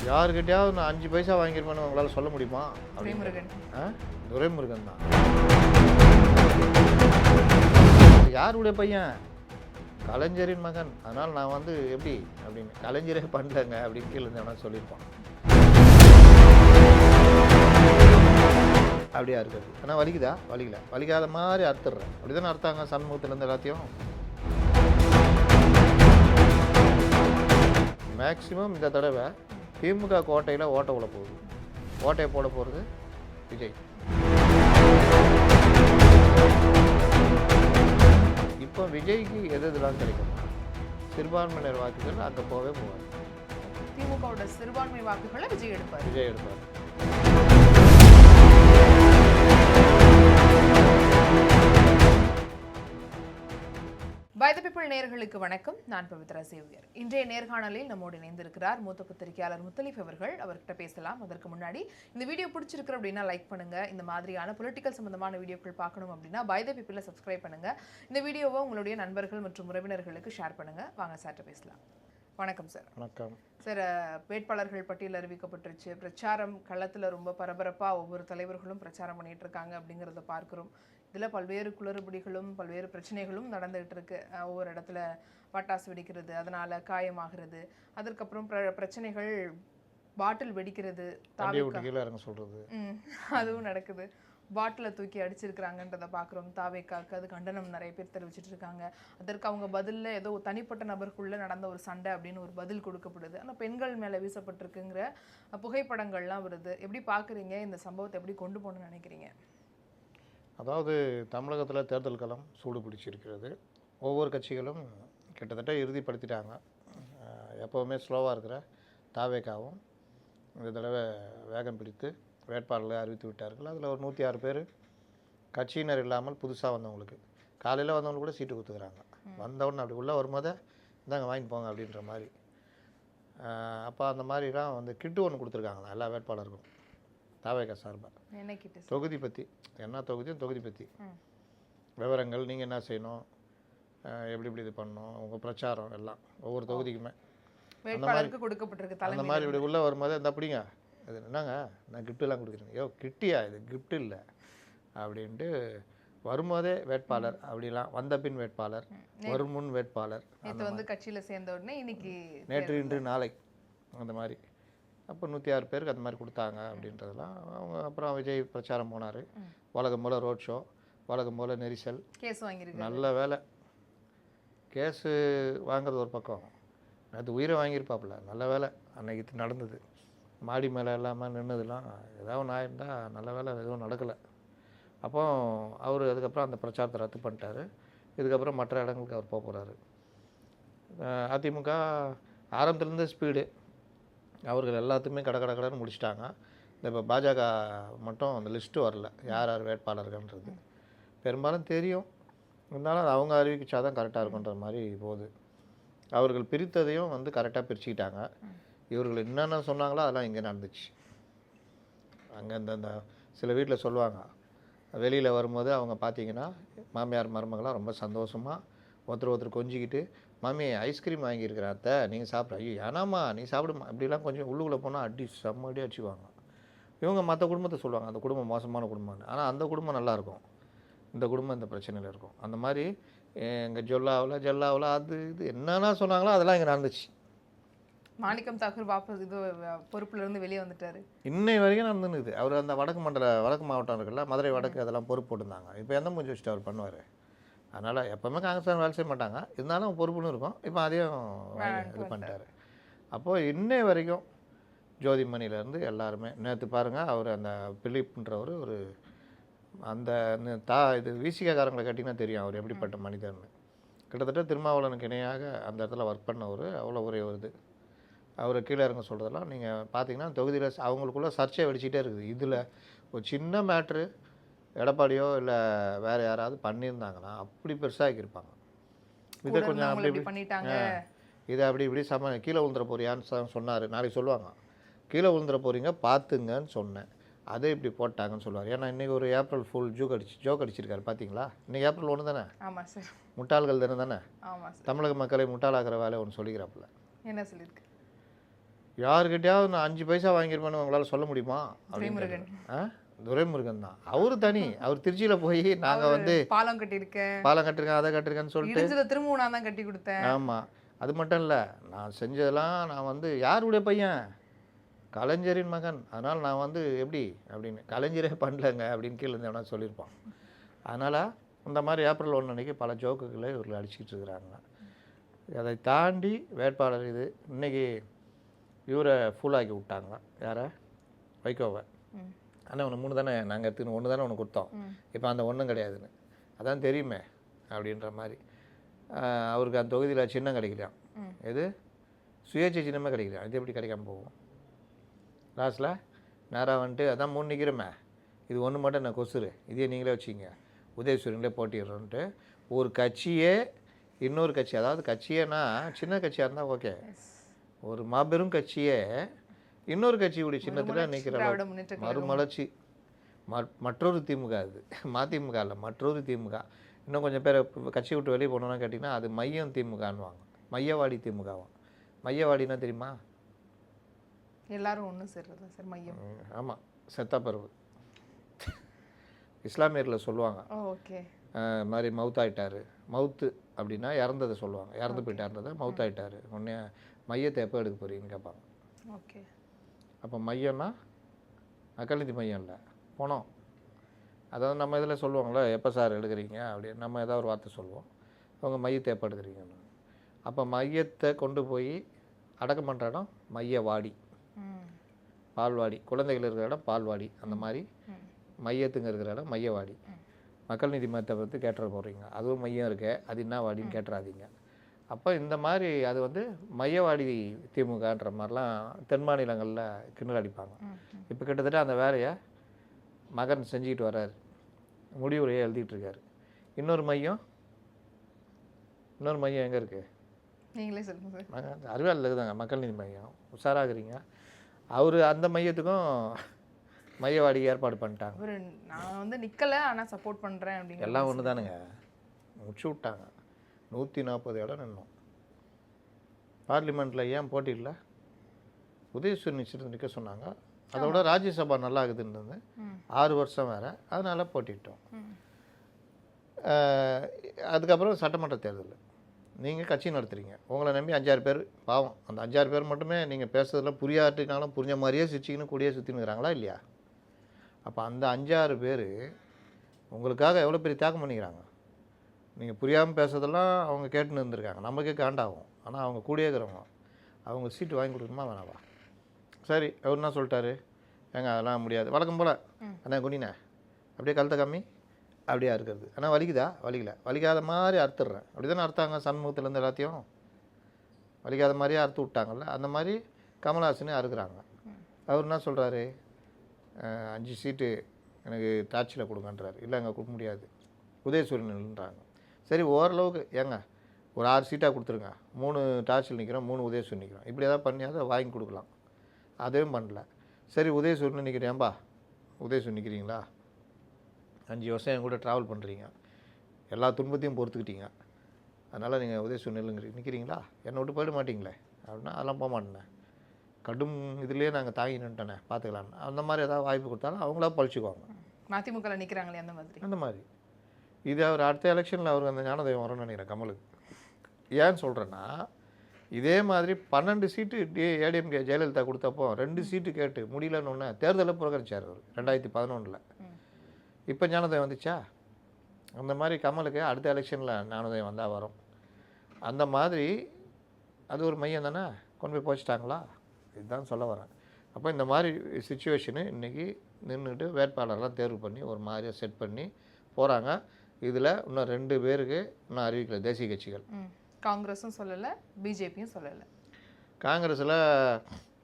யாருக்கிட்டையாவது நான் 5 பைசா வாங்கியிருப்பேன்னு உங்களால் சொல்ல முடியுமா? துரைமுருகன். துரைமுருகன் தான். யாருடைய பையன்? கலைஞரின் மகன். அதனால் நான் வந்து எப்படி அப்படின்னு கலைஞரே பண்ணலங்க அப்படின்னு கீழே இருந்தவனா சொல்லியிருப்பான். அப்படியா இருக்குது. ஆனால் வலிக்குதா? வலிக்கல. வலிக்காத மாதிரி அறுத்துடுறேன். அப்படி தானே அறுத்தாங்க சண்முகத்துலேருந்து எல்லாத்தையும். மேக்சிமம் இந்த தடவை திமுக கோட்டையில் ஓட்ட உள்ள போகுது. ஓட்டையை போட போகிறது விஜய். இப்போ விஜய்க்கு எது இதெல்லாம் கிடைக்கும்? சிறுபான்மையினர் வாக்குகள் அங்கே போகவே போவார். திமுகவோட சிறுபான்மை வாக்குகளை விஜய் எடுப்பார். விஜய் எடுப்பார். பை தி பீப்பிள் நேயர்களுக்கு வணக்கம். நான் பவித்ரா சேவியர். இன்றைய நேர்காணலில் நம்மோடு இணைந்திருக்கிறார் மூத்த பத்திரிகையாளர் முத்தலீஃப் அவர்கள். அவர்கிட்ட பேசலாம். அதற்கு முன்னாடி இந்த வீடியோ பிடிச்சிருக்கு அப்படின்னா லைக் பண்ணுங்க. இந்த மாதிரியான பொலிட்டிக்கல் சம்பந்தமான வீடியோக்கள் பார்க்கணும் அப்படின்னா பை தி பீப்பிளை சப்ஸ்கிரைப் பண்ணுங்க. இந்த வீடியோவை உங்களுடைய நண்பர்கள் மற்றும் உறவினர்களுக்கு ஷேர் பண்ணுங்க. வாங்க சார்ட்ட பேசலாம். வணக்கம் சார். வணக்கம் சார். வேட்பாளர்கள் பட்டியல் அறிவிக்கப்பட்டுருச்சு. பிரச்சாரம் களத்தில் ரொம்ப பரபரப்பாக ஒவ்வொரு தலைவர்களும் பிரச்சாரம் பண்ணிட்டு இருக்காங்க அப்படிங்கிறத பார்க்குறோம். இதில் பல்வேறு குளறுபடிகளும் பல்வேறு பிரச்சனைகளும் நடந்துகிட்டு இருக்கு. ஒவ்வொரு இடத்துல பட்டாசு வெடிக்கிறது, அதனால காயமாகிறது. அதற்கப்புறம் பிரச்சனைகள், பாட்டில் வெடிக்கிறது, சொல்றது அதுவும் நடக்குது. பாட்டிலை தூக்கி அடிச்சிருக்கிறாங்கன்றதை பார்க்குறோம். தாவேக்காக்கு அது கண்டனம் நிறைய பேர் தெரிவிச்சிட்டு இருக்காங்க. அதற்கு அவங்க பதிலில் ஏதோ தனிப்பட்ட நபருக்குள்ளே நடந்த ஒரு சண்டை அப்படின்னு ஒரு பதில் கொடுக்கப்படுது. ஆனால் பெண்கள் மேலே வீசப்பட்டிருக்குங்கிற புகைப்படங்கள்லாம் வருது. எப்படி பார்க்குறீங்க? இந்த சம்பவத்தை எப்படி கொண்டு போகணும்னு நினைக்கிறீங்க? அதாவது தமிழகத்தில் தேர்தல் களம் சூடு பிடிச்சிருக்கிறது. ஒவ்வொரு கட்சிகளும் கிட்டத்தட்ட இறுதிப்படுத்திட்டாங்க. எப்போவுமே ஸ்லோவாக இருக்கிற தாவேக்காவும் இந்த தடவை வேகம் பிடித்து வேட்பாளர்களை அறிவித்து விட்டார்கள். அதில் ஒரு 106 பேர் கட்சியினர் இல்லாமல் புதுசாக வந்தவங்களுக்கு, காலையில் வந்தவங்களுக்கு கூட சீட்டு கொடுத்துக்கிறாங்க. வந்தவுடனே அப்படி உள்ளே வரும்போதே இந்தாங்க வாங்கிட்டு போங்க அப்படின்ற மாதிரி. அப்போ அந்த மாதிரிலாம் வந்து கிட்டு ஒன்று கொடுத்துருக்காங்களா எல்லா வேட்பாளருக்கும் தாவேக்கா சார்பாக. தொகுதி பற்றி என்ன தொகுதியும் தொகுதி பற்றி விவரங்கள், நீங்கள் என்ன செய்யணும், எப்படி இப்படி இது பண்ணணும், உங்கள் பிரச்சாரம் எல்லாம் ஒவ்வொரு தொகுதிக்குமே அந்த மாதிரி இப்படி உள்ளே வரும்போது இந்த அப்படிங்க இது என்னங்க நான் கிஃப்ட்டெல்லாம் கொடுக்குறேன். யோ கிட்டியா இது கிஃப்ட் இல்லை அப்படின்ட்டு வரும்போதே வேட்பாளர் அப்படிலாம் வந்த பின் வேட்பாளர் வரும் முன் வேட்பாளர் வந்து கட்சியில் சேர்ந்த உடனே இன்னைக்கு நேற்று இன்று நாளை அந்த மாதிரி. அப்போ 106 பேருக்கு அந்த மாதிரி கொடுத்தாங்க அப்படின்றதெல்லாம் அவங்க. அப்புறம் விஜய் பிரச்சாரம் போனார். வழக்கம் போல் ரோட் ஷோ, வழக்கம் போல் நெரிசல். கேஸ் வாங்கியிருக்கு. நல்ல வேலை. கேஸு வாங்குறது ஒரு பக்கம், அது உயிரை வாங்கியிருப்பாப்புல. நல்ல வேலை அன்னைக்கு நடந்தது. மாடி மேலே இல்லாமல் நின்னதுலாம் ஏதாவது ஒன்று ஆயிருந்தால் நல்ல வேலை எதுவும் நடக்கலை. அப்போ அவர் அதுக்கப்புறம் அந்த பிரச்சாரத்தை ரத்து பண்ணிட்டார். இதுக்கப்புறம் மற்ற இடங்களுக்கு அவர் போக போகிறாரு. அதிமுக ஆரம்பத்துலேருந்து ஸ்பீடு, அவர்கள் எல்லாத்துக்குமே கடன்னு முடிச்சிட்டாங்க. இப்போ பாஜக மட்டும் அந்த லிஸ்ட்டு வரல, யார் யார் வேட்பாளர்கள்ன்றது பெரும்பாலும் தெரியும். இருந்தாலும் அது அவங்க அறிவிச்சாதான் கரெக்டாக இருக்குன்ற மாதிரி போகுது. அவர்கள் பிரித்ததையும் வந்து கரெக்டாக பிரிச்சுக்கிட்டாங்க. இவர்கள் என்னென்ன சொன்னாங்களோ அதெல்லாம் இங்கே நடந்துச்சு. அங்கே இந்த சில வீட்டில் சொல்லுவாங்க, வெளியில் வரும்போது அவங்க பார்த்தீங்கன்னா மாமியார் மருமகளாம் ரொம்ப சந்தோஷமாக ஒருத்தர் கொஞ்சிக்கிட்டு, மாமி ஐஸ்கிரீம் வாங்கியிருக்கிறேன் அத்தை, நீங்கள் சாப்பிட்ற. ஐயோ ஏனாம்மா நீ சாப்பிடுமா, இப்படிலாம் கொஞ்சம் உள்ளுக்குள்ளே போனால் அடி செம்மடி அடிச்சுவாங்க. இவங்க மற்ற குடும்பத்தை சொல்லுவாங்க அந்த குடும்பம் மோசமான குடும்பம்னு. ஆனால் அந்த குடும்பம் நல்லாயிருக்கும், இந்த குடும்பம் இந்த பிரச்சனையில் இருக்கும். அந்த மாதிரி எங்கள் ஜொல்லாவில் அது இது என்னென்னா சொன்னாங்களோ அதெல்லாம் இங்கே நடந்துச்சு. மாணிக்கம் தாக்கூர் வாபஸ் இது பொறுப்புலேருந்து வெளியே வந்துட்டார். இன்னை வரைக்கும் நடந்துருக்குது. அவர் அந்த வடக்கு மாவட்டம் இருக்குல்ல, மதுரை வடக்கு, அதெல்லாம் பொறுப்பு போட்டுருந்தாங்க. இப்போ எந்த மூஞ்சி வச்சுட்டு அவர் பண்ணுவார். அதனால் எப்போவுமே காங்கிரஸ் வேலை செய்ய மாட்டாங்க, இருந்தாலும் பொறுப்புன்னு இருக்கும். இப்போ அதையும் இது பண்ணிட்டார். அப்போது இன்னை வரைக்கும் ஜோதிமணிலேருந்து எல்லாருமே, நேற்று பாருங்கள் அவர் அந்த பிலிப்ன்றவர் ஒரு அந்த இது விசிகாரங்களை கேட்டிங்கன்னா தெரியும் அவர் எப்படிப்பட்ட மனிதர்னு. கிட்டத்தட்ட திருமாவளவனுக்கு இணையாக அந்த இடத்துல ஒர்க் பண்ணவர். அவ்வளோ ஒரே வருது. அவர் கீழே இறங்க சொல்கிறதெல்லாம் நீங்கள் பார்த்தீங்கன்னா தொகுதியில் அவங்களுக்குள்ளே சர்ச்சை வெடிச்சிட்டே இருக்குது. இதில் ஒரு சின்ன மேட்ரு எடப்பாடியோ இல்லை வேறு யாராவது பண்ணியிருந்தாங்கன்னா அப்படி பெருசாகிருப்பாங்க. இதை கொஞ்சம் அப்படி பண்ணிட்டாங்க, இதை அப்படி இப்படி கீழே விழுந்துட போறியான்னு சொன்னார். நாளைக்கு சொல்லுவாங்க கீழே விழுந்துட போகிறீங்க பார்த்துங்கன்னு சொன்னேன், அதை இப்படி போட்டாங்கன்னு சொல்லுவார். ஏன்னா இன்றைக்கி ஒரு ஏப்ரல் ஃபுல் ஜோக் அடிச்சிருக்காரு பார்த்தீங்களா. இன்றைக்கி ஏப்ரல் 1 தானே. ஆமாம் சார். முட்டாள்கள் தானே. தமிழக மக்களை முட்டாளாகிற வேலை ஒன்று சொல்லிக்கிறாப்புல. என்ன சொல்லியிருக்கு? யாருக்கிட்டையாவது நான் 5 பைசா வாங்கியிருப்பேன்னு உங்களால் சொல்ல முடியுமா அப்படின்னு துரைமுருகன் கேட்டேன். துரைமுருகன் தான். அவரு தனி. அவர் திருச்சியில் போய் நாங்கள் வந்து பாலம் கட்டியிருக்கேன், பாலம் கட்டிருக்கேன் அதை கட்டிருக்கேன்னு சொல்லிட்டு. இடிஞ்சதை திரும்பவும் நான் தான் கட்டி கொடுத்தேன். ஆமாம், அது மட்டும் இல்லை, நான் செஞ்சதெல்லாம் நான் வந்து யாருடைய பையன், கலைஞரின் மகன், அதனால் நான் வந்து எப்படி அப்படின்னு கலைஞரே பண்ணலங்க அப்படின்னு கீழே இருந்து எவனா சொல்லியிருப்பான். அதனால் இந்த மாதிரி ஏப்ரல் 1 அன்னைக்கு பல ஜோக்குகளை இவர்கள் அடிச்சிட்டு இருக்கிறாங்க. அதை தாண்டி வேட்பாளர் இது இன்னைக்கு இவரை ஃபுல்லாக்கி விட்டாங்க. யாரை? வைகோவை. ஆனால் உனக்கு 3 தானே நாங்கள் எடுத்துக்கணும், 1 தானே உனக்கு கொடுத்தோம், இப்போ அந்த 1 கிடையாதுன்னு அதான் தெரியுமே அப்படின்ற மாதிரி. அவருக்கு அந்த தொகுதியில் சின்னம் கிடைக்கலையாம். எது? சுயேட்சை சின்னமே கிடைக்கலையா? இது எப்படி கிடைக்காம போகும்? லாஸ்ட்டில் நேராக வந்துட்டு அதான் 3 நிற்கிறோமே, இது 1 மட்டும் நான் கொசுரு, இதே நீங்களே வச்சிங்க, உதயசூரியங்களே போட்டிடுறோன்ட்டு ஒரு கட்சியே இன்னொரு கட்சி, அதாவது கட்சியேனா சின்ன கட்சியாக இருந்தால் ஓகே, ஒரு மாபெரும் கட்சியே இன்னொரு கட்சியுடைய சின்னத்தில் நிற்கிற மறுமலர்ச்சி மற்றொரு திமுக. அது மதிமுக இல்லை, மற்றொரு திமுக. இன்னும் கொஞ்சம் பேர் கட்சி விட்டு வெளியே போனோன்னா கேட்டிங்கன்னா அது மையம் திமுகன்னுவாங்க, மையவாடி திமுகவாம். மையவாடினா தெரியுமா? எல்லாரும் ஒன்று சேர்றது சார், மையம். ஆமாம், செத்தப்பறவு இஸ்லாமியரில் சொல்லுவாங்க. ஓகே, மாதிரி மவுத்தாயிட்டார். மவுத்து அப்படின்னா இறந்ததை சொல்லுவாங்க, இறந்து போயிட்டாருன்றதை மவுத்தாயிட்டார். உடனே மையத்தை எப்போ எடுக்க போகிறீங்கன்னு கேட்பாங்க. ஓகே, அப்போ மையம்னா மக்கள் நீதி மையம் இல்லை, பணம். அதாவது நம்ம இதில் சொல்லுவாங்களே எப்போ சார் எடுக்கிறீங்க அப்படின்னு நம்ம ஏதாவது ஒரு வார்த்தை சொல்லுவோம், அவங்க மையத்தை எப்போ எடுக்கிறீங்கன்னு. அப்போ மையத்தை கொண்டு போய் அடக்கம் பண்ணுற இடம் மையவாடி, பால்வாடி, குழந்தைகள் இருக்கிற இடம் பால்வாடி, அந்த மாதிரி மையத்துங்க இருக்கிற இடம் மையவாடி. மக்கள் நீதி மையத்தை பற்றி கேட்டுற போகிறீங்க, அதுவும் மையம் இருக்கு, அது என்ன வாடின்னு கேட்டுறாதீங்க. அப்போ இந்த மாதிரி அது வந்து மையவாடி திமுகன்ற மாதிரிலாம் தென் மாநிலங்களில் கிண்டல் அடிப்பாங்க. இப்போ கிட்டத்தட்ட அந்த வேலையை மகன் செஞ்சுக்கிட்டு வர்றாரு, முடிவுரையை எழுதிட்டு இருக்காரு. இன்னொரு மையம் எங்கே இருக்குது? நீங்களே சொல்லுங்கள். அறிவாளில் இருக்குதாங்க மக்கள் நீதி மையம், உஷாராகிறீங்க. அவர் அந்த மையத்துக்கும் மையவாடி ஏற்பாடு பண்ணிட்டாங்க. நான் வந்து நிற்கலை ஆனால் சப்போர்ட் பண்ணுறேன் அப்படிங்கிற எல்லாம் ஒன்று தானுங்க, முடிச்சு விட்டாங்க. 140 இடம் நின்னோம் பார்லிமெண்ட்டில். ஏன் போட்டி இல்லை? உதயசூரியன் நிச்சயத்தை நிற்க சொன்னாங்க. அதோட ராஜ்யசபா நல்லா இருக்குதுன்னு 6 வருஷம் வேறு, அதனால் போட்டிட்டோம். அதுக்கப்புறம் சட்டமன்ற தேர்தல் நீங்கள் கட்சி நடத்துகிறீங்க, உங்களை நம்பி 5-6 பேர், பாவம் அந்த 5-6 பேர் மட்டுமே நீங்கள் பேசுறதுல புரியாட்டினாலும் புரிஞ்ச மாதிரியே சிரிச்சிக்கின்னு கூடியே சுற்றினுக்கிறாங்களா இல்லையா? அப்போ அந்த 5-6 பேர் உங்களுக்காக எவ்வளோ பெரிய தியாகம் பண்ணிக்கிறாங்க. நீங்கள் புரியாமல் பேசுறதெல்லாம் அவங்க கேட்டுன்னு இருந்திருக்காங்க, நமக்கே காண்டாகும். ஆனால் அவங்க கூடயே இருக்கிறவங்க, அவங்க சீட்டு வாங்கி கொடுக்கணுமா வேணாவா? சரி, அவர் என்ன சொல்லிட்டாரு, ஏங்க அதெல்லாம் முடியாது, வழக்கம் போல் அதான் குனினே அப்படியே கழுத்த கம்மி அப்படியே அறுக்கிறது. ஆனால் வலிக்குதா? வலிக்காத மாதிரி அறுத்துடுறேன், அப்படி தானே அறுத்தாங்க சண்முகத்துலேருந்து எல்லாத்தையும், வலிக்காத மாதிரியே அறுத்து விட்டாங்கல்ல. அந்த மாதிரி கமல்ஹாசனே அறுக்கிறாங்க. அவர் என்ன சொல்கிறாரு, 5 சீட்டு எனக்கு டார்ச்சில் கொடுங்கன்றாரு. இல்லை அங்கே கொடுக்க முடியாது, உதயசூரியன்ன்றாங்க. சரி, ஓரளவுக்கு ஏங்க ஒரு 6 சீட்டாக கொடுத்துருங்க, 3 டார்ச்சில் நிற்கிறோம், 3 உதயசூரியன் நிற்கிறோம், இப்படி ஏதாவது பண்ணி அதை வாங்கி கொடுக்கலாம். அதுவும் பண்ணல. சரி, உதயசூரியன் நிற்கிறேன்பா, உதயசூரியன் நிற்கிறீங்களா, 5 வருஷம் என் கூட ட்ராவல் பண்ணுறீங்க, எல்லா துன்பத்தையும் பொறுத்துக்கிட்டீங்க, அதனால் நீங்கள் உதயசூரியன் நிற்கிறீங்களா, என்னை விட்டு போயிட மாட்டிங்களே அப்படின்னா அதெல்லாம் போக மாட்டேனே, கடும் இதுலேயே நாங்கள் தாங்கி நின்ட்டோன்னே பார்த்துக்கலான்னு. அந்த மாதிரி ஏதாவது வாய்ப்பு கொடுத்தாலும் அவங்களா பழிச்சுக்குவாங்க. மதிமுக நிற்கிறாங்களே அந்த மாதிரி. இது அவர் அடுத்த எலெக்ஷனில் அவருக்கு அந்த ஞானதேவம் வரும்னு நினைக்கிறேன் கமலுக்கு. ஏன்னு சொல்கிறேன்னா, இதே மாதிரி 12 சீட்டு ஏடிஎம்கே ஜெயலலிதா கொடுத்தப்போ 2 சீட்டு கேட்டு முடியலன்னு தேர்தலில் புறக்கணிச்சார் அவர் 2011. இப்போ ஞானதேவம் வந்துச்சா? அந்த மாதிரி கமலுக்கு அடுத்த எலெக்ஷனில் ஞானதேவம் வந்தால் வரும். அந்த மாதிரி அது ஒரு மையம் தானே, கொண்டு போய் போச்சுட்டாங்களா? இதுதான் சொல்ல வரேன். அப்போ இந்த மாதிரி சுச்சுவேஷனு இன்றைக்கி நின்றுட்டு வேட்பாளர்லாம் தேர்வு பண்ணி ஒரு மாதிரியாக செட் பண்ணி போகிறாங்க. இதில் இன்னும் 2 பேருக்கு இன்னும் அறிவிக்கல தேசிய கட்சிகள். காங்கிரஸும் சொல்லலை, பிஜேபியும் சொல்லலை. காங்கிரஸில்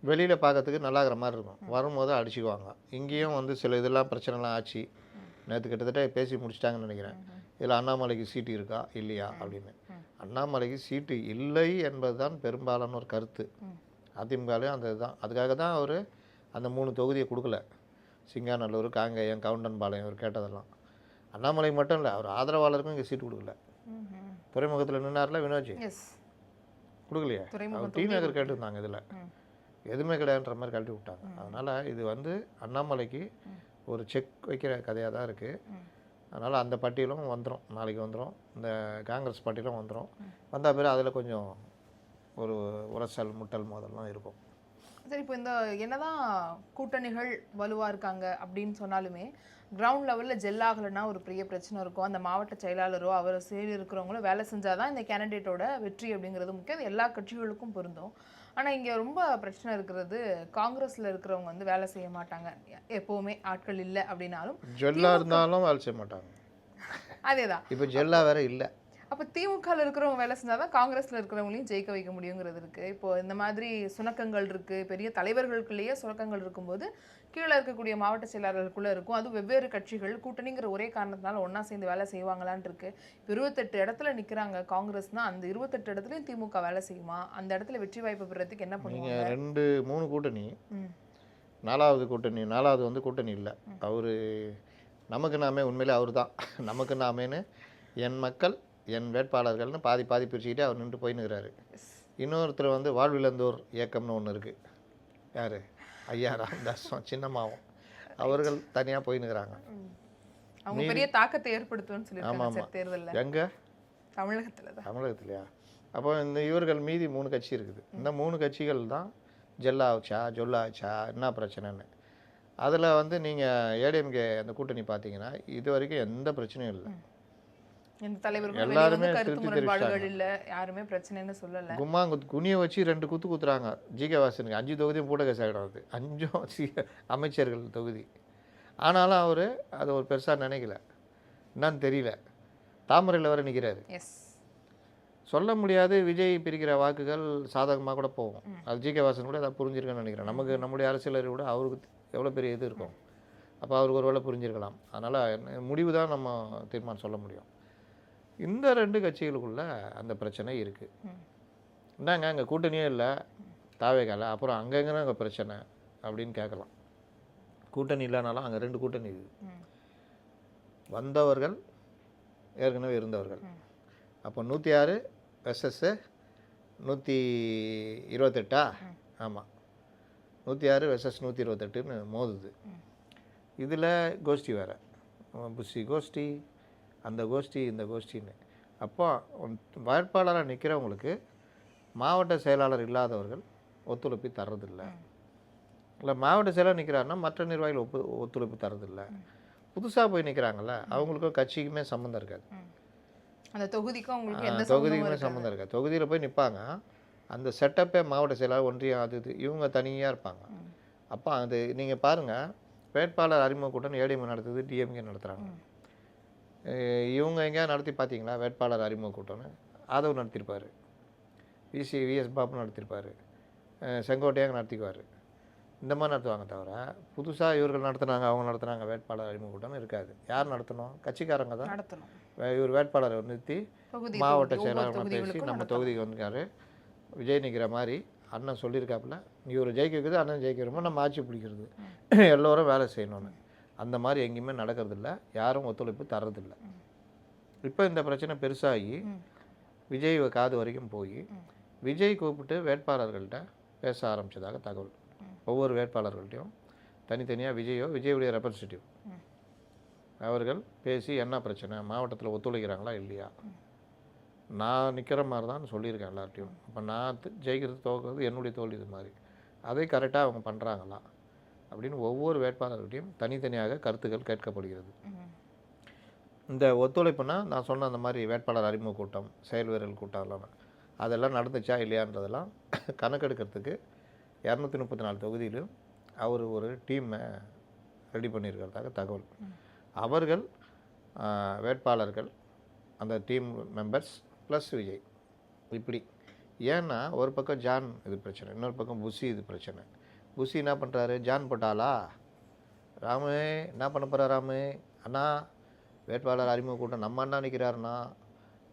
வெளியில் பார்க்கறதுக்கு நல்லாகிற மாதிரி இருக்கும், வரும்போது அடிச்சுக்குவாங்க. இங்கேயும் வந்து சில இதெல்லாம் பிரச்சனைலாம் ஆச்சு, நேற்று கிட்டத்தட்ட பேசி முடிச்சிட்டாங்கன்னு நினைக்கிறேன். இதில் அண்ணாமலைக்கு சீட்டு இருக்கா இல்லையா அப்படின்னு. அண்ணாமலைக்கு சீட்டு இல்லை என்பது தான் பெரும்பாலான ஒரு கருத்து. அதிமுகலையும் அந்த இதுதான். அதுக்காக தான் அவர் அந்த 3 தொகுதியை கொடுக்கல, சிங்காநல்லூர், காங்கேயம், கவுண்டன்பாளையம் இவர் கேட்டதெல்லாம். அண்ணாமலை மட்டும் இல்லை, அவர் ஆதரவாளருக்கும் இங்கே சீட்டு கொடுக்கல. துறைமுகத்தில் நின்னார்ல வினோஜி, கொடுக்கலையே, அவர் டி நகர் கேட்டிருந்தாங்க. இதில் எதுவுமே கிடையாதுன்ற மாதிரி கழட்டி விட்டாங்க. அதனால் இது வந்து அண்ணாமலைக்கு ஒரு செக் வைக்கிற கதையாக தான் இருக்குது. அதனால் அந்த பட்டியலும் வந்துடும், நாளைக்கு வந்துடும். இந்த காங்கிரஸ் பட்டியலும் வந்துடும். வந்தால் பிறகு அதில் கொஞ்சம் ஒரு உரசல் முட்டல் மோதல்லாம் இருக்கும். சரி, இப்போ இந்த என்னதான் கூட்டணிகள் வலுவாக இருக்காங்க அப்படின்னு சொன்னாலுமே கிரவுண்ட் லெவலில் ஜெல் ஆகலைன்னா ஒரு பெரிய பிரச்சனை இருக்கும். அந்த மாவட்ட செயலாளரோ அவரை சரி இருக்கிறவங்களோ வேலை செஞ்சாதான் இந்த கேண்டிடேட்டோட வெற்றி அப்படிங்கிறது முக்கியம். அது எல்லா கட்சிகளுக்கும் பொருந்தும். ஆனால் இங்கே ரொம்ப பிரச்சனை இருக்கிறது, காங்கிரஸில் இருக்கிறவங்க வந்து வேலை செய்ய மாட்டாங்க. எப்போவுமே ஆட்கள் இல்லை அப்படின்னாலும் ஜெல்லாக இருந்தாலும் வேலை செய்ய மாட்டாங்க. அதேதான். இப்போ ஜெல்லா வேற இல்லை. அப்போ திமுகவில் இருக்கிறவங்க வேலை செஞ்சாதான் காங்கிரஸில் இருக்கிறவங்களையும் ஜெயிக்க வைக்க முடியுங்கிறது இருக்குது. இப்போ இந்த மாதிரி சுணக்கங்கள் இருக்குது, பெரிய தலைவர்களுக்குள்ளேயே சுணக்கங்கள் இருக்கும்போது கீழே இருக்கக்கூடிய மாவட்ட செயலாளர்களுக்குள்ளே இருக்கும். அதுவும் வெவ்வேறு கட்சிகள் கூட்டணிங்கிற ஒரே காரணத்தினால ஒன்றா சேர்ந்து வேலை செய்வாங்களான் இருக்கு. இப்போ 28 இடத்துல நிற்கிறாங்க காங்கிரஸ்னா, அந்த 28 இடத்துலையும் திமுக வேலை செய்யுமா? அந்த இடத்துல வெற்றி வாய்ப்பு பெறதுக்கு என்ன பண்ணுவாங்க? 2-3 கூட்டணி, 4வது கூட்டணி, 4வது வந்து கூட்டணி இல்லை. அவர் நமக்கு நாமே உண்மையிலே அவர் தான் நமக்கு நாமேன்னு என் மக்கள் என் வேட்பாளர்கள்னு பாதி பாதி பிரிச்சுக்கிட்டே அவர் நின்று போயின்னுக்கிறாரு. இன்னொருத்தர் வந்து வாழ்விழந்தோர் இயக்கம்னு ஒன்று இருக்குது. யார்? ஐயா ராமதாஸும் சின்னம்மாவும் அவர்கள் தனியாக போயின்னுக்கிறாங்க. அவங்க பெரிய தாக்கத்தை ஏற்படுத்துவேன்னு சொல்லியிருக்காங்க தேர்தலில். எங்கே? தமிழகத்தில் தான். தமிழகத்துலையா? அப்போ இந்த இவர்கள் மீதி 3 கட்சி இருக்குது. இந்த 3 கட்சிகள் தான் ஜெல்லாச்சா ஜொல்லாச்சா என்ன பிரச்சனைன்னு. அதில் வந்து நீங்கள் ஏடிஎம்கே அந்த கூட்டணி பார்த்தீங்கன்னா இது வரைக்கும் எந்த பிரச்சனையும் இல்லை. எந்த தலைவர்களும் எல்லாருமே கருத்து முரண்பாடுகள் இல்லை, யாருமே பிரச்சனைன்னு சொல்லலை. குனியை வச்சு 2 குத்து குத்துறாங்க ஜிகே வாசனுக்கு. 5 தொகுதியும் பூட்டக சாகிடாது, 5 அமைச்சர்கள் தொகுதி. ஆனாலும் அவர் அதை ஒரு பெருசாக நினைக்கல, என்னன்னு தெரியல. தாமரையில் வர நிற்கிறாரு. சொல்ல முடியாது. விஜய் பிரிக்கிற வாக்குகள் சாதகமாக கூட போகும். அது ஜிகே வாசன் கூட அதை புரிஞ்சிருக்கேன்னு நினைக்கிறேன். நமக்கு நம்முடைய அரசியலரை விட அவருக்கு எவ்வளோ பெரிய இது இருக்கும். அப்போ அவருக்கு ஒரு வேளை புரிஞ்சிருக்கலாம். அதனால் முடிவு தான் நம்ம தீர்மானம் சொல்ல முடியும். இந்த 2 கட்சிகளுக்குள்ள அந்த பிரச்சனை இருக்குது. என்னங்க அங்கே கூட்டணியே இல்லை, தாவேகால, அப்புறம் அங்கெங்கன்னா அங்கே பிரச்சனை அப்படின்னு கேட்கலாம். கூட்டணி இல்லைனாலும் அங்கே 2 கூட்டணி இருக்குது. வந்தவர்கள் ஏற்கனவே இருந்தவர்கள். அப்போ 106 வெர்சஸ் 128. ஆமாம், 106 வெர்சஸ் 128ன்னு மோதுது. இதில் கோஷ்டி வேறு, புஷி கோஷ்டி, அந்த கோஷ்டி இந்த கோஷ்டின்னு. அப்போ வேட்பாளராக நிற்கிறவங்களுக்கு மாவட்ட செயலாளர் இல்லாதவர்கள் ஒத்துழைப்பு தர்றதில்லை. இல்லை மாவட்ட செயலாளர் நிற்கிறாருன்னா மற்ற நிர்வாகிகள் ஒத்துழைப்பு தர்றதில்லை. புதுசாக போய் நிற்கிறாங்கல்ல, அவங்களுக்கும் கட்சிக்குமே சம்மந்தம் இருக்காது. அந்த தொகுதிக்குமே சம்மந்தம் இருக்காது. தொகுதியில் போய் நிற்பாங்க, அந்த செட்டப்பே மாவட்ட செயலாளர் ஒன்றியம் அது இது இவங்க தனியாக இருப்பாங்க. அப்போ அது நீங்கள் பாருங்கள், வேட்பாளர் அறிமுக கூட்டம் ஏடிஎம் நடத்துது, டிஎம்கே நடத்துகிறாங்க. இவங்க எங்கேயா நடத்தி பார்த்தீங்களா வேட்பாளர் அறிமுக கூட்டம்னு? ஆதவ் நடத்தியிருப்பார், விஎஸ் பாபு நடத்தியிருப்பார், செங்கோட்டையாக நடத்திக்குவார். இந்த மாதிரி நடத்துவாங்க. தவிர புதுசாக இவர்கள் நடத்துனாங்க அவங்க நடத்துனாங்க வேட்பாளர் அறிமுக கூட்டம்னு இருக்காது. யார் நடத்தணும்? கட்சிக்காரங்க தான் நடத்தணும். இவர் வேட்பாளரை நிறுத்தி மாவட்ட செயலாளர் பேசி நம்ம தொகுதிக்கு வந்துருக்காரு, விஜய் நிற்கிற மாதிரி அண்ணன் சொல்லியிருக்காப்புல, இவர் ஜெயிக்க வைக்கிறது, அண்ணன் ஜெயிக்கிறோமோ நம்ம ஆட்சி பிடிக்கிறது, எல்லோரும் வேலை செய்யணும்னு. அந்த மாதிரி எங்கேயுமே நடக்கிறதில்ல, யாரும் ஒத்துழைப்பு தர்றதில்லை. இப்போ இந்த பிரச்சனை பெருசாகி விஜய் காது வரைக்கும் போய் விஜய் கூப்பிட்டு வேட்பாளர்கள்ட்ட பேச ஆரம்பித்ததாக தகவல். ஒவ்வொரு வேட்பாளர்கள்ட்டையும் தனித்தனியாக விஜயுடைய ரெப்ரசன்டேட்டிவ் அவர்கள் பேசி என்ன பிரச்சனை, மாவட்டத்தில் ஒத்துழைக்கிறாங்களா இல்லையா, நான் நிற்கிற மாதிரி தான் சொல்லியிருக்கேன் எல்லார்ட்டையும். அப்போ நான் ஜெயிக்கிறது தோக்கிறது என்னுடைய தோல்வி இது மாதிரி, அதை கரெக்டாக அவங்க பண்ணுறாங்களா அப்படின்னு ஒவ்வொரு வேட்பாளர்களையும் தனித்தனியாக கருத்துக்கள் கேட்கப்படுகிறது. இந்த ஒத்துழைப்புனா நான் சொன்ன அந்த மாதிரி வேட்பாளர் அறிமுக கூட்டம், செயல் வீரர்கள் கூட்டம் அதெல்லாம் நடந்துச்சா இல்லையான்றதெல்லாம் கணக்கெடுக்கிறதுக்கு 234 தொகுதியிலும் அவர் ஒரு டீமை ரெடி பண்ணியிருக்கிறதாக தகவல். அவர்கள் வேட்பாளர்கள் அந்த டீம் மெம்பர்ஸ் ப்ளஸ் விஜய் இப்படி. ஏன்னா ஒரு பக்கம் ஜான் இது பிரச்சனை, இன்னொரு பக்கம் புஷி இது பிரச்சனை. புஷி என்ன பண்ணுறாரு, ஜான் போட்டாலா, ராமு என்ன பண்ண போகிறா, ராமு அண்ணா வேட்பாளர் அறிமுக கூட்டம் நம்ம அண்ணா நிற்கிறாருண்ணா,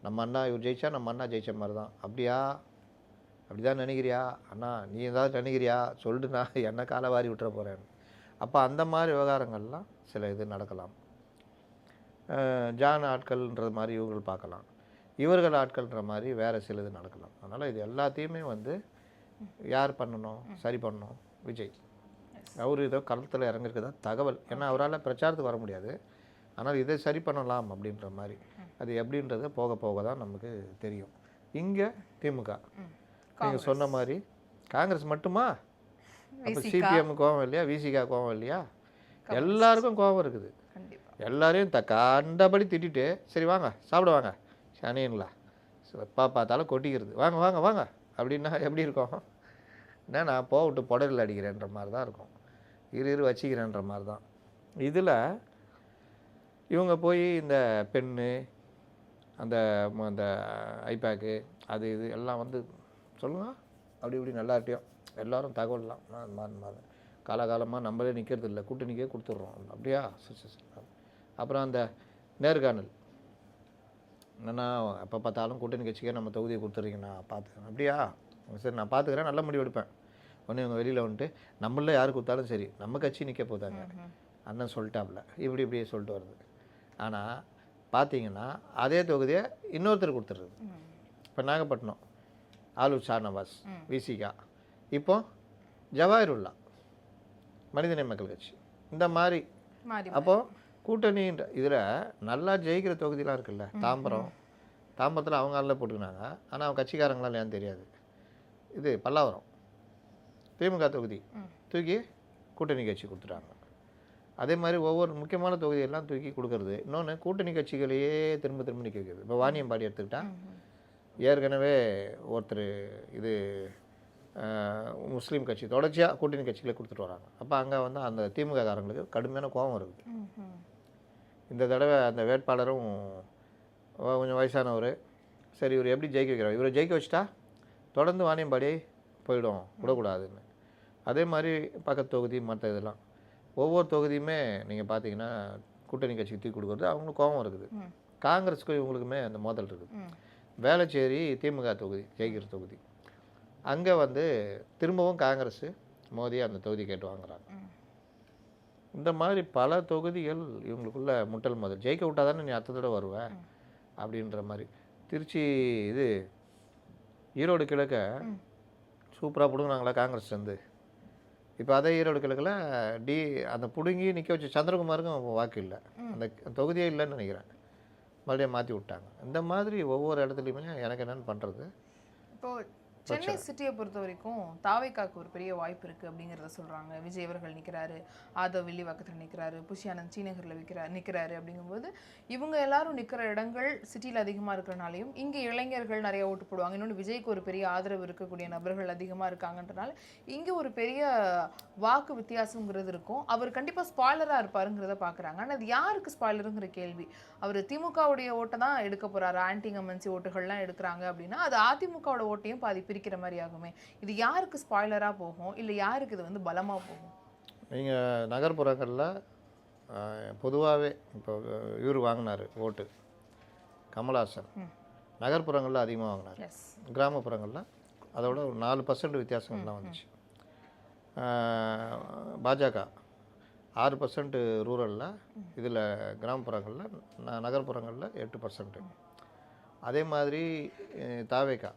நம்ம அண்ணா இவர் ஜெயிச்சா நம்ம அண்ணா ஜெயிச்ச மாதிரி தான், அப்படியா அப்படி தான் நினைக்கிறியா அண்ணா, நீ ஏதாவது நினைக்கிறியா சொல்லிட்டுண்ணா என்ன காலை வாரி விட்டுற போகிறேன். அப்போ அந்த மாதிரி விவகாரங்கள்லாம் சில இது நடக்கலாம். ஜான் ஆட்கள்ன்றது மாதிரி இவர்கள் பார்க்கலாம், இவர்கள் ஆட்கள்ன்ற மாதிரி வேறு சில இது நடக்கலாம். அதனால் இது எல்லாத்தையுமே வந்து யார் பண்ணணும், சரி பண்ணணும்? விஜய். அவர் ஏதோ களத்தில் இறங்கிருக்குதா தகவல். ஏன்னா அவரால் பிரச்சாரத்துக்கு வர முடியாது, ஆனால் இதை சரி பண்ணலாம் அப்படின்ற மாதிரி. அது எப்படின்றது போக போக தான் நமக்கு தெரியும். இங்கே திமுக நீங்கள் சொன்ன மாதிரி காங்கிரஸ் மட்டுமா? அப்போ சிபிஎம் கோவம் இல்லையா, விசிகா கோவம் இல்லையா? எல்லாருக்கும் கோவம் இருக்குது. எல்லாரையும் கண்டபடி திட்டிட்டு சரி வாங்க சாப்பிட வாங்க சனிங்களா எப்பா பார்த்தாலும் கொட்டிக்கிறது, வாங்க வாங்க வாங்க அப்படின்னா எப்படி இருக்கும்? என்ன நான் விட்டு புடலில் அடிக்கிறேன்ற மாதிரி தான் இருக்கும், இரு வச்சிக்கிறேன்ற மாதிரி தான். இதில் இவங்க போய் இந்த பென்னு அந்த அந்த ஐபேக்கு அது இது எல்லாம் வந்து சொல்லுங்க அப்படி இப்படி நல்லாட்டியும் எல்லோரும் தகவல்லாம் மாறு காலகாலமாக நம்மளே நிற்கிறது இல்லை, கூட்டணிக்கே கொடுத்துட்றோம். அப்படியா? அப்புறம் அந்த நேர்காணல் என்னென்னா எப்போ பார்த்தாலும் கூட்டணி கட்சிக்கே நம்ம தொகுதியை கொடுத்துட்றீங்கண்ணா பார்த்துக்கிறேன். அப்படியா? சரி நான் பார்த்துக்கிறேன், நல்ல முடிவு எடுப்பேன். ஒன்று இவங்க வெளியில் வந்துட்டு நம்மள யார் கொடுத்தாலும் சரி நம்ம கட்சி நிற்க போதாங்க அண்ணன் சொல்லிட்டாப்புல இப்படி சொல்லிட்டு வருது. ஆனால் பார்த்தீங்கன்னா அதே தொகுதியை இன்னொருத்தர் கொடுத்துட்றது. இப்போ நாகப்பட்டினம் ஆலூர் ஷாநவாஸ் விசிகா, இப்போ ஜவாஹிருல்லா மனிதநேய மக்கள் கட்சி, இந்த மாதிரி. அப்போது கூட்டணின்ற இதில் நல்லா ஜெயிக்கிற தொகுதியெலாம் இருக்குல்ல, தாம்பரத்தில் அவங்க ஆளில் போட்டுக்கினாங்க, ஆனால் அவங்க கட்சிக்காரங்களாம் ஏன்னு தெரியாது. இது பல்லாவரம் திமுக தொகுதி தூக்கி கூட்டணி கட்சி கொடுத்துட்டாங்க. அதே மாதிரி ஒவ்வொரு முக்கியமான தொகுதியெல்லாம் தூக்கி கொடுக்கறது. இன்னொன்று கூட்டணி கட்சிகளையே திரும்ப நிற்க வைக்கிறது. இப்போ வாணியம்பாடி எடுத்துக்கிட்டால் ஏற்கனவே ஒருத்தர் இது முஸ்லீம் கட்சி தொடர்ச்சியாக கூட்டணி கட்சிகளை கொடுத்துட்டு வராங்க. அப்போ அங்கே வந்து அந்த திமுக காரங்களுக்கு கடுமையான கோபம் இருக்குது. இந்த தடவை அந்த வேட்பாளரும் கொஞ்சம் வயசானவர், சரி இவர் எப்படி ஜெயிக்க வைக்கிறார், இவரை ஜெயிக்க வச்சுட்டா தொடர்ந்து வாணியம்பாடி போயிடும் விடக்கூடாதுன்னு. அதே மாதிரி பக்கத்து தொகுதி மற்ற இதெல்லாம் ஒவ்வொரு தொகுதியுமே நீங்கள் பார்த்தீங்கன்னா கூட்டணி கட்சிக்கு தூக்கி கொடுக்குறது அவங்களுக்கு கோபம் இருக்குது. காங்கிரஸுக்கும் இவங்களுக்குமே அந்த மோதல் இருக்குது. வேளச்சேரி திமுக தொகுதி ஜெயிக்கிற தொகுதி, அங்கே வந்து திரும்பவும் காங்கிரஸ் மோடி அந்த தொகுதி கேட்டு வாங்குறாங்க. இந்த மாதிரி பல தொகுதிகள் இவங்களுக்குள்ள முட்டல் மோதல். ஜெயிக்க விட்டா தானே நீ அடுத்த தடவை வருவேன் அப்படின்ற மாதிரி. திருச்சி இது ஈரோடு கிழக்க சூப்பராக பிடுங்கினாங்களா காங்கிரஸ் வந்து. இப்போ அதே ஈரோடு கிழக்கில் அந்த பிடுங்கி நிற்க வச்ச சந்திரகுமாருக்கும் வாக்கு இல்லை, அந்த தொகுதியே இல்லைன்னு நினைக்கிறேன், மறுபடியும் மாற்றி விட்டாங்க. இந்த மாதிரி ஒவ்வொரு இடத்துலையுமே எனக்கு என்னென்னு பண்ணுறது. இப்போது சென்னை சிட்டியை பொறுத்த வரைக்கும் தாவேக்காக்கு ஒரு பெரிய வாய்ப்பு இருக்குது அப்படிங்கிறத சொல்கிறாங்க. விஜய் அவர்கள் நிற்கிறாரு, ஆதவ் வில்லிவாக்கத்தில் நிற்கிறாரு, புஷியானந்த் சீனகரில் நிற்கிறாரு. அப்படிங்கும்போது இவங்க எல்லாரும் நிற்கிற இடங்கள் சிட்டியில் அதிகமாக இருக்கிறனாலையும் இங்கே இளைஞர்கள் நிறைய ஓட்டு போடுவாங்க. இன்னொன்று விஜய்க்கு ஒரு பெரிய ஆதரவு இருக்கக்கூடிய நபர்கள் அதிகமாக இருக்காங்கன்றனால இங்கே ஒரு பெரிய வாக்கு வித்தியாசங்கிறது இருக்கும். அவர் கண்டிப்பாக ஸ்பாய்லராக இருப்பாருங்கிறத பார்க்குறாங்க. ஆனால் அது யாருக்கு ஸ்பாய்லருங்கிற கேள்வி. அவர் திமுகவுடைய ஓட்டை தான் எடுக்க போகிறாரு, ஆன்டி கமன்சி ஓட்டுகள்லாம் எடுக்கிறாங்க அப்படின்னா அது அதிமுகவோட ஓட்டையும் பாதி பிரிக்கிற மாதிரி ஆகுமே. இது யாருக்கு ஸ்பாய்லராக போகும், இல்லை யாருக்கு இது வந்து பலமாக போகும்? நீங்கள் நகர்ப்புறங்களில் பொதுவாகவே இப்போ இவர் வாங்கினார் ஓட்டு கமல்ஹாசன், நகர்ப்புறங்களில் அதிகமாக வாங்கினார். கிராமப்புறங்களில் அதோட ஒரு 4% வித்தியாசங்கள்லாம் வந்துச்சு. பாஜக 6% ரூரலில், இதில் கிராமப்புறங்களில், நகர்ப்புறங்களில் 8%. அதே மாதிரி தாவேகா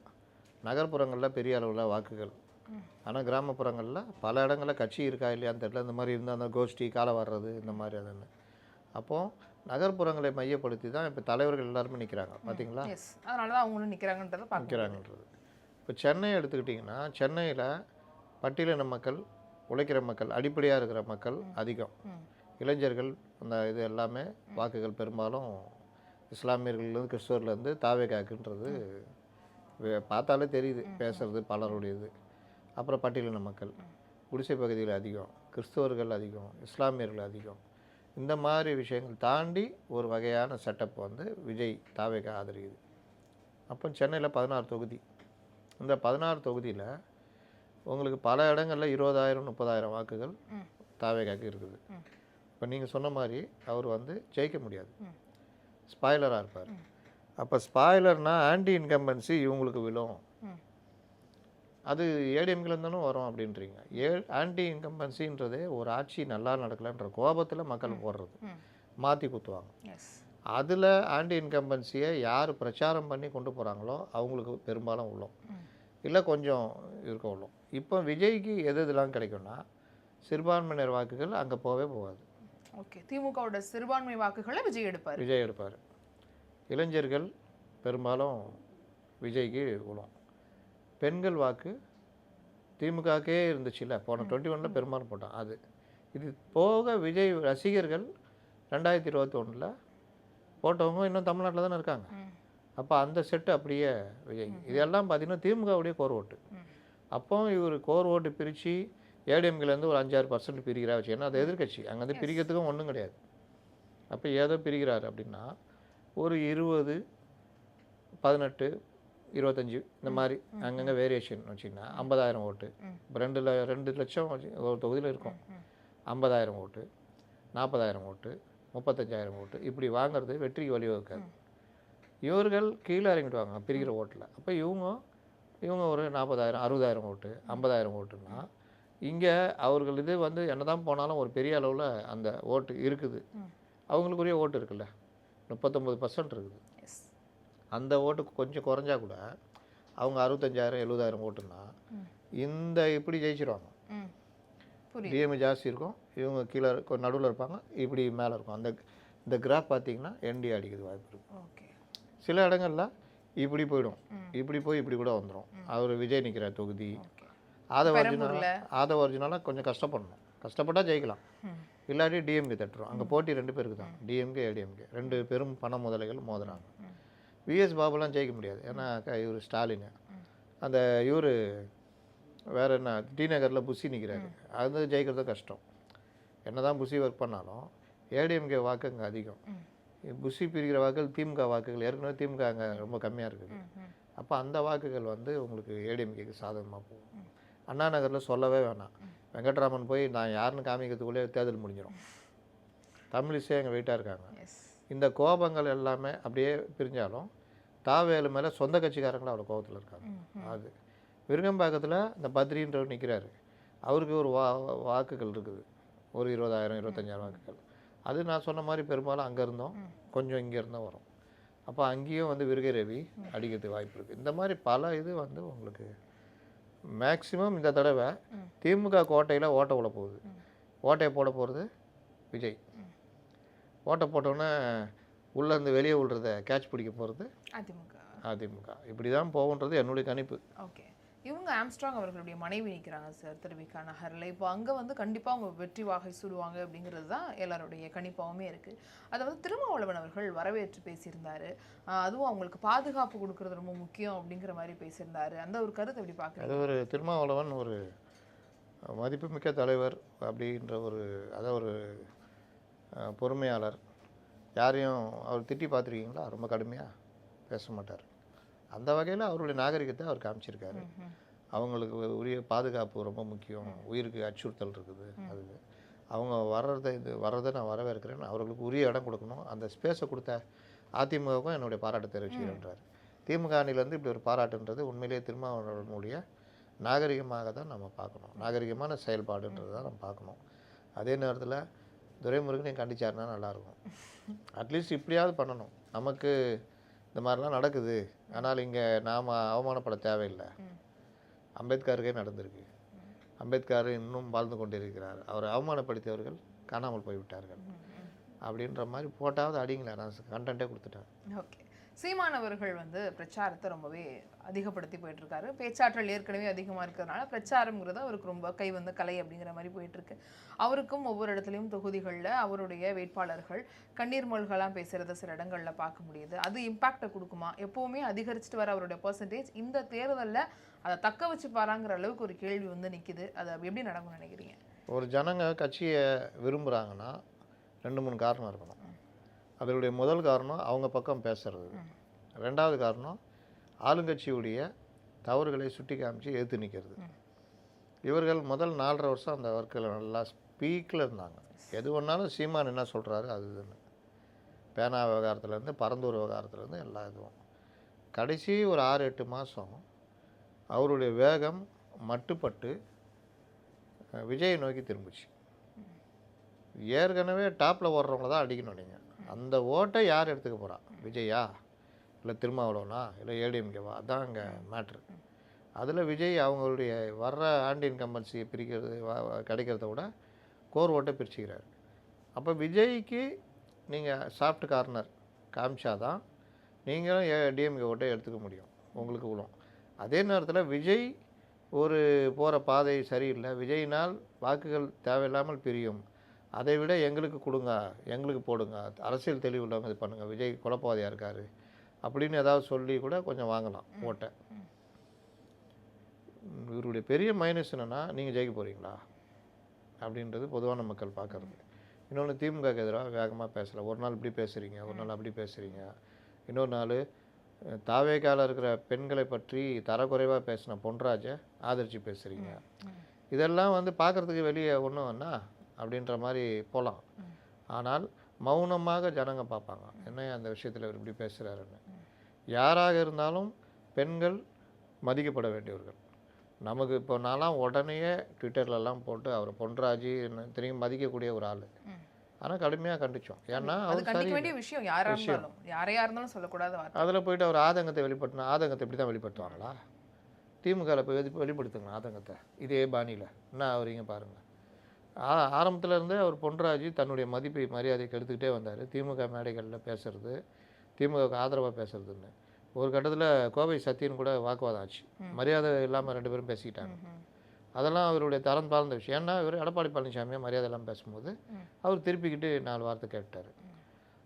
நகர்ப்புறங்களில் பெரிய அளவில் வாக்குகள், ஆனால் கிராமப்புறங்களில் பல இடங்களில் கட்சி இருக்கா இல்லையான்னு தெரியல. இந்த மாதிரி இருந்தால் அந்த கோஷ்டி காலை வர்றது இந்த மாதிரி அதுன்னு. அப்போது நகர்ப்புறங்களை மையப்படுத்தி தான் இப்போ தலைவர்கள் எல்லாருமே நிற்கிறாங்க பார்த்தீங்களா. அதனால தான் அவங்களும் நிற்கிறாங்கன்றது. இப்போ சென்னை எடுத்துக்கிட்டிங்கன்னா சென்னையில் பட்டியலின மக்கள், உழைக்கிற மக்கள், அடிப்படையாக இருக்கிற மக்கள் அதிகம். இளைஞர்கள் அந்த இது எல்லாமே வாக்குகள் பெரும்பாலும் இஸ்லாமியர்கள்லேருந்து கிறிஸ்தவர்லேருந்து தாவேகாக்குன்றது பார்த்தாலே தெரியுது, பேசுகிறது பலருடையது. அப்புறம் பட்டியலின மக்கள், குடிசை பகுதியில் அதிகம், கிறிஸ்தவர்கள் அதிகம், இஸ்லாமியர்கள் அதிகம். இந்த மாதிரி விஷயங்கள் தாண்டி ஒரு வகையான செட்டப் வந்து விஜய் தாவேகா ஆதரிக்குது. அப்போ சென்னையில் 16 தொகுதி, இந்த 16 தொகுதியில் உங்களுக்கு பல இடங்களில் 20,000 30,000 வாக்குகள் தாவேகாக்கு இருக்குது. இப்போ நீங்கள் சொன்ன மாதிரி அவர் வந்து ஜெயிக்க முடியாது, ஸ்பாய்லராக இருப்பார். அப்போ ஸ்பாய்லர்னால் ஆன்டி இன்கம்பன்சி இவங்களுக்கு விழும். அது ஏடிஎம்கில் இருந்தாலும் வரும் அப்படின்றீங்க. ஆன்டி இன்கம்பன்சின்றதே ஒரு ஆட்சி நல்லா நடக்கலைன்ற கோபத்தில் மக்கள் போடுறது, மாற்றி குத்துவாங்க. அதில் ஆன்டி இன்கம்பன்சியை யார் பிரச்சாரம் பண்ணி கொண்டு போகிறாங்களோ அவங்களுக்கு பெரும்பாலும் விழும். இல்லை கொஞ்சம் இருக்கவுள்ள. இப்போ விஜய்க்கு எது இதெல்லாம் கிடைக்கும்னா சிறுபான்மையினர் வாக்குகள் அங்கே போகவே போகாது. ஓகே, திமுகவோட சிறுபான்மை வாக்குகளை விஜய் எடுப்பார். விஜய் எடுப்பார். இளைஞர்கள் பெரும்பாலும் விஜய்க்கு விழும். பெண்கள் வாக்கு திமுகக்கே இருந்துச்சுல்ல, போன 21 பெரும்பாலும் போட்டான். அது இது போக விஜய் ரசிகர்கள் 2021 போட்டவங்க இன்னும் தமிழ்நாட்டில் தானே இருக்காங்க. அப்போ அந்த செட்டு அப்படியே விஜய். இதெல்லாம் பார்த்தீங்கன்னா திமுகவுடைய கோர் ஓட்டு. அப்போ இவர் கோர் ஓட்டு பிரித்து ஏடிஎம்கிலேருந்து ஒரு 5-6% பிரிக்கிறா வச்சு, ஏன்னா அது எதிர்கட்சி, அங்கே வந்து பிரிக்கிறதுக்கும் ஒன்றும் கிடையாது. அப்போ ஏதோ பிரிக்கிறாரு அப்படின்னா ஒரு 20, 18, 25 இந்த மாதிரி அங்கங்கே வேரியேஷன் வச்சிங்கன்னா 50,000 ஓட்டு. இப்போ 2 லட்சம் ஒரு தொகுதியில் இருக்கும். 50,000 ஓட்டு, 40,000 ஓட்டு, 35,000 ஓட்டு, இப்படி வாங்குறது வெற்றிக்கு வழிவகுக்காது. இவர்கள் கீழே இறங்கிடுவாங்க பிரிக்கிற ஓட்டில். அப்போ இவங்க ஒரு 40,000, 60,000 ஓட்டு, 50,000 ஓட்டுன்னா இங்கே அவர்கள் இது வந்து என்ன தான் போனாலும் ஒரு பெரிய அளவில் அந்த ஓட்டு இருக்குது. அவங்களுக்குரிய ஓட்டு இருக்குல்ல, 39% இருக்குது. அந்த ஓட்டு கொஞ்சம் குறைஞ்சா கூட அவங்க 65,000, 70,000 ஓட்டுன்னா இந்த இப்படி ஜெயிச்சிருவாங்க. டிஎம்ஏ ஜாஸ்தி இருக்கும், இவங்க கீழே நடுவில் இருப்பாங்க, இப்படி மேலே இருக்கும். இந்த கிராஃப் பார்த்தீங்கன்னா என்டி அடிக்கிறது வாய்ப்பு இருக்குது. சில இடங்கள்ல இப்படி போயிடும், இப்படி போய் இப்படி கூட வந்துடும். அவர் விஜய் நிற்கிற தொகுதி ஆதவர்ஜுனால கொஞ்சம் கஷ்டப்படணும், கஷ்டப்பட்டால் ஜெயிக்கலாம். இல்லாட்டி டிஎம்கே தட்டுரும். அங்கே போட்டி 2 பேருக்கு தான், டிஎம்கே ஏடிஎம்கே 2 பெரும் பண முதலைகள் மோதுறாங்க. விஎஸ் பாபுலாம் ஜெயிக்க முடியாது, ஏன்னா இவர் ஸ்டாலின். அந்த இவர் வேறு என்ன டி நகரில் புஷி நிற்கிறாரு, அது ஜெயிக்கிறது கஷ்டம். என்ன தான் புஷி ஒர்க் பண்ணாலும் ஏடிஎம்கே வாக்கு அங்கே அதிகம். புஷி பிரிக்கிற வாக்குகள் திமுக வாக்குகள் ஏற்கனவே திமுக அங்கே ரொம்ப கம்மியாக இருக்குது. அப்போ அந்த வாக்குகள் வந்து உங்களுக்கு ஏடிஎம்கேக்கு சாதகமாக போகும். அண்ணா நகரில் சொல்லவே வேணாம், வெங்கட்ராமன் போய் நான் யாருன்னு காமிக்கிறதுக்குள்ளே தேர்தல் முடிஞ்சிடும். தமிழிசே அங்கே வெயிட்டாக இருக்காங்க. இந்த கோபங்கள் எல்லாமே அப்படியே பிரிஞ்சாலும் தாவேலு மேலே சொந்த கட்சிக்காரங்களும் அவ்வளோ கோபத்தில் இருக்காங்க. அது விருகம்பாக்கத்தில் இந்த பத்ரின்றவர் நிற்கிறாரு, அவருக்கு ஒரு வாக்குகள் இருக்குது, ஒரு 20,000, 25,000 வாக்குகள். அது நான் சொன்ன மாதிரி பெரும்பாலும் அங்கே இருந்தோம், கொஞ்சம் இங்கே இருந்தோம் வரும். அப்போ அங்கேயும் வந்து விருகை ரவி அடிக்கிறதுக்கு வாய்ப்பு இருக்குது. இந்த மாதிரி பல இது வந்து உங்களுக்கு மேக்சிமம் இந்த தடவை திமுக கோட்டையில் ஓட்டை விட போகுது. ஓட்டையை போட போகிறது விஜய். ஓட்டை போட்டோன்னே உள்ளேருந்து வெளியே விழுறத கேட்ச் பிடிக்க போகிறது அதிமுக. இப்படி தான் போகுன்றது என்னுடைய கணிப்பு. ஓகே, இவங்க ஆம்ஸ்ட்ராங் அவர்களுடைய மனைவி நிற்கிறாங்க சார் திருவிக்கா நகரில். இப்போ அங்கே வந்து கண்டிப்பாக அவங்க வெற்றி வாகை சூடுவாங்க அப்படிங்கிறது தான் எல்லாருடைய கணிப்பாகவுமே இருக்குது. அதை வந்து திருமாவளவன் அவர்கள் வரவேற்று பேசியிருந்தாரு. அதுவும் அவங்களுக்கு பாதுகாப்பு கொடுக்கறது ரொம்ப முக்கியம் அப்படிங்கிற மாதிரி பேசியிருந்தாரு. அந்த ஒரு கருத்தை எப்படி பார்க்குறீங்க? அது ஒரு திருமாவளவன் ஒரு மதிப்புமிக்க தலைவர் அப்படின்ற ஒரு பொறுமையாளர். யாரையும் அவர் திட்டி பார்த்துருக்கீங்களா? ரொம்ப கடுமையாக பேச மாட்டார். அந்த வகையில் அவருடைய நாகரிகத்தை அவர் காமிச்சிருக்காரு. அவங்களுக்கு உரிய பாதுகாப்பு ரொம்ப முக்கியம், உயிருக்கு அச்சுறுத்தல் இருக்குது. அது அவங்க வர்றதை நான் வரவேற்கிறேன், அவர்களுக்கு உரிய இடம் கொடுக்கணும். அந்த ஸ்பேஸை கொடுத்த அதிமுகவுக்கும் என்னுடைய பாராட்டு தெரிவிச்சுக்கிறேன்றார். திமுக அணிலேருந்து இப்படி ஒரு பாராட்டுன்றது உண்மையிலேயே திருமாவளவனுடைய நாகரிகமாக தான் நம்ம பார்க்கணும், நாகரிகமான செயல்பாடுன்றது தான் நம்ம பார்க்கணும். அதே நேரத்தில் துரைமுருகனையும் கண்டிச்சாருன்னா நல்லாயிருக்கும். அட்லீஸ்ட் இப்படியாவது பண்ணணும். நமக்கு இந்த மாதிரிலாம் நடக்குது, ஆனால் இங்கே நாம் அவமானப்பட தேவையில்லை. அம்பேத்கருக்கே நடந்திருக்கு, அம்பேத்கர் இன்னும் வாழ்ந்து கொண்டிருக்கிறார், அவர் அவமானப்படுத்தியவர்கள் காணாமல் போய்விட்டார்கள் அப்படின்ற மாதிரி போட்டாவது அடிங்களேன். நான் கண்டென்ட்டே கொடுத்துட்டேன். ஓகே, சீமானவர்கள் வந்து பிரச்சாரத்தை ரொம்பவே அதிகப்படுத்தி போயிட்டு இருக்காரு. பேச்சாற்றல் ஏற்கனவே அதிகமாக இருக்கிறதுனால பிரச்சாரம்ங்கிறது அவருக்கு ரொம்ப கை வந்த கலை அப்படிங்கிற மாதிரி போயிட்டு இருக்கு. அவருக்கும் ஒவ்வொரு இடத்துலையும் தொகுதிகளில் அவருடைய வேட்பாளர்கள் கண்ணீர் மல்கலாம் பேசுகிறத சில இடங்களில் பார்க்க முடியுது. அது இம்பாக்டை கொடுக்குமா? எப்போவுமே அதிகரிச்சுட்டு வர அவருடைய பர்சன்டேஜ் இந்த தேர்தலில் அதை தக்க வச்சு பாராங்கிற அளவுக்கு ஒரு கேள்வி வந்து நிற்கிது. அது எப்படி நடக்கும்னு நினைக்கிறீங்க? ஒரு ஜனங்க கட்சியை விரும்புகிறாங்கன்னா 2-3 காரணம் இருக்கணும். அதனுடைய முதல் காரணம் அவங்க பக்கம் பேசுறது. 2வது காரணம் ஆளுங்கட்சியுடைய தவறுகளை சுட்டி காமிச்சு எதிர்த்து நிற்கிறது. இவர்கள் முதல் 4.5 வருஷம் அந்த ஒர்க்கில் நல்லா ஸ்பீக்கில் இருந்தாங்க. எது ஒன்றாலும் சீமான் என்ன சொல்கிறாரு அதுன்னு, பேனா விவகாரத்துலேருந்து பரந்தூர் விவகாரத்துலேருந்து எல்லா இதுவும். கடைசி ஒரு 6-8 மாதம் அவருடைய வேகம் மட்டுப்பட்டு விஜயை நோக்கி திரும்பிச்சு. ஏற்கனவே டாப்பில் ஓடுறவங்கள தான் அடிக்கணும். நீங்கள் அந்த ஓட்டை யார் எடுத்துக்க போகிறா? விஜயா இல்லை திருமாவளவனா இல்லை ஏடிஎம்கேவா? அதான் அங்கே மேட்ரு. அதில் விஜய் அவங்களுடைய வர்ற ஆன்டி இன்கம்பன்சியை பிரிக்கிறது கிடைக்கிறத விட கோர் ஓட்டை பிரிச்சுக்கிறார். அப்போ விஜய்க்கு நீங்கள் சாஃப்ட் கார்னர் காமிச்சாதான் நீங்களும் டிஎம்கே ஓட்டை எடுத்துக்க முடியும், உங்களுக்கு விழும். அதே நேரத்தில் விஜய் ஒரு போகிற பாதை சரியில்லை, விஜயினால் வாக்குகள் தேவையில்லாமல் பிரியும், அதை விட எங்களுக்கு கொடுங்க, எங்களுக்கு போடுங்க, அரசியல் தெளிவு உள்ளவங்க இது பண்ணுங்கள், விஜய் குழப்பவாதியாக இருக்கார் அப்படின்னு ஏதாவது சொல்லி கூட கொஞ்சம் வாங்கலாம் ஓட்டை. இவருடைய பெரிய மைனஸ் என்னென்னா, நீங்கள் ஜெயிக்க போகிறீங்களா அப்படின்றது பொதுவான மக்கள் பார்க்குறது. இன்னொன்று, திமுகக்கு எதிராக வேகமாக பேசலை. ஒரு நாள் இப்படி பேசுகிறீங்க, ஒரு நாள் அப்படி பேசுகிறீங்க. இன்னொரு நாள் தாவேக்கால இருக்கிற பெண்களை பற்றி தரக்குறைவாக பேசின பொன்ராஜை ஆதரித்து பேசுகிறீங்க. இதெல்லாம் வந்து பார்க்குறதுக்கு வெளியே ஒன்றும் என்ன அப்படின்ற மாதிரி போகலாம். ஆனால் மௌனமாக ஜனங்க பார்ப்பாங்க, என்ன அந்த விஷயத்தில் இவர் இப்படி பேசுகிறாருன்னு. யாராக இருந்தாலும் பெண்கள் மதிக்கப்பட வேண்டியவர்கள். நமக்கு இப்போ நான்லாம் உடனேயே ட்விட்டர்லலாம் போட்டு அவர் பொன்ராஜி திரும்பி மதிக்கக்கூடிய ஒரு ஆள். ஆனால் கடுமையாக கண்டிச்சோம். ஏன்னா அது கண்டிக்க வேண்டிய விஷயம், யாரையா இருந்தாலும் சொல்லக்கூடாது. அதில் போயிட்டு அவர் ஆதங்கத்தை வெளிப்படுத்தினா, ஆதங்கத்தை இப்படி தான் வெளிப்படுத்துவாங்களா? திமுகவில் போய் வெளிப்படுத்துங்க ஆதங்கத்தை இதே பாணியில். என்ன அவரிங்க பாருங்கள், ஆரம்பத்தில் இருந்தே அவர் பொன்ராஜி தன்னுடைய மதிப்பை மரியாதைக்கு எடுத்துக்கிட்டே வந்தார். திமுக மேடைகளில் பேசுறது, திமுகவுக்கு ஆதரவாக பேசுறதுன்னு. ஒரு கட்டத்தில் கோவை சத்தியன் கூட வாக்குவாதம் ஆச்சு, மரியாதை இல்லாமல் 2 பேரும் பேசிக்கிட்டாங்க. அதெல்லாம் அவருடைய தரம் தாழ்ந்த விஷயம். ஏன்னா இவர் எடப்பாடி பழனிசாமியை மரியாதை இல்லாமல் பேசும்போது அவர் திருப்பிக்கிட்டு 4 வார்த்தை கேட்டார்.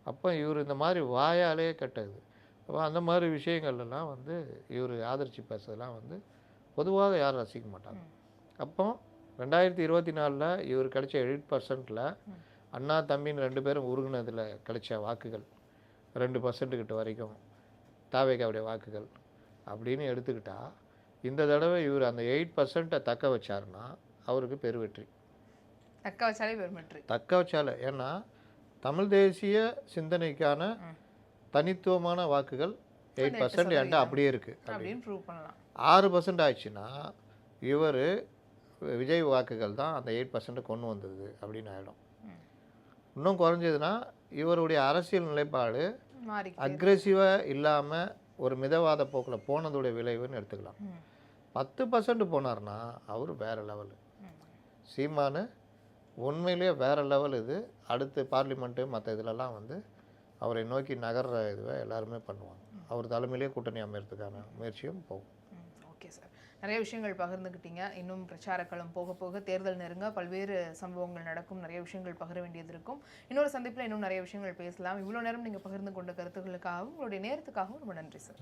அப்போ இவர் இந்த மாதிரி வாயாலே கெட்டது. அப்போ அந்த மாதிரி விஷயங்கள்லாம் வந்து இவர் ஆதரித்து பேசுறதுலாம் வந்து பொதுவாக யாரும் ரசிக்க மாட்டாங்க. அப்போ 2024 இவர் கிடைச்ச 8%ல் அண்ணா தம்பின்னு 2 பேரும் உருகுனதில் கிடைச்ச வாக்குகள் 2% கிட்ட வரைக்கும் தாவேக்காவுடைய வாக்குகள் அப்படின்னு எடுத்துக்கிட்டால், இந்த தடவை இவர் அந்த 8% தக்க வச்சாருன்னா அவருக்கு பெருவெற்றி. தக்க வச்சால. ஏன்னா தமிழ் தேசிய சிந்தனைக்கான தனித்துவமான வாக்குகள் 8% என்கிட்ட அப்படியே இருக்குது. 6% ஆயிடுச்சுன்னா இவர் விஜய் வாக்குகள் தான் அந்த 8% கொண்டு வந்தது அப்படின்னு ஆகிடும். இன்னும் குறைஞ்சதுன்னா இவருடைய அரசியல் நிலைப்பாடு அக்ரெசிவாக இல்லாமல் ஒரு மிதவாத போக்கில் போனதுடைய விளைவுன்னு எடுத்துக்கலாம். 10% போனார்னா அவர் வேறு லெவலு. சீமானு உண்மையிலேயே வேறு லெவல். இது அடுத்து பார்லிமெண்ட்டு மற்ற இதிலெல்லாம் வந்து அவரை நோக்கி நகர்ற இதுவை எல்லாருமே பண்ணுவாங்க. அவர் தலைமையிலே கூட்டணி அமைறதுக்கான முயற்சியும் போகும். ஓகே சார், நிறைய விஷயங்கள் பகிர்ந்துக்கிட்டீங்க. இன்னும் பிரச்சாரங்களும் போக போக தேர்தல் நெருங்க பல்வேறு சம்பவங்கள் நடக்கும், நிறைய விஷயங்கள் பகிர வேண்டியது இருக்கும். இன்னொரு சந்திப்பில் இன்னும் நிறைய விஷயங்கள் பேசலாம். இவ்வளோ நேரம் நீங்கள் பகிர்ந்து கொண்ட கருத்துக்களுக்காகவும் உங்களுடைய நேரத்துக்காகவும் ரொம்ப நன்றி சார்.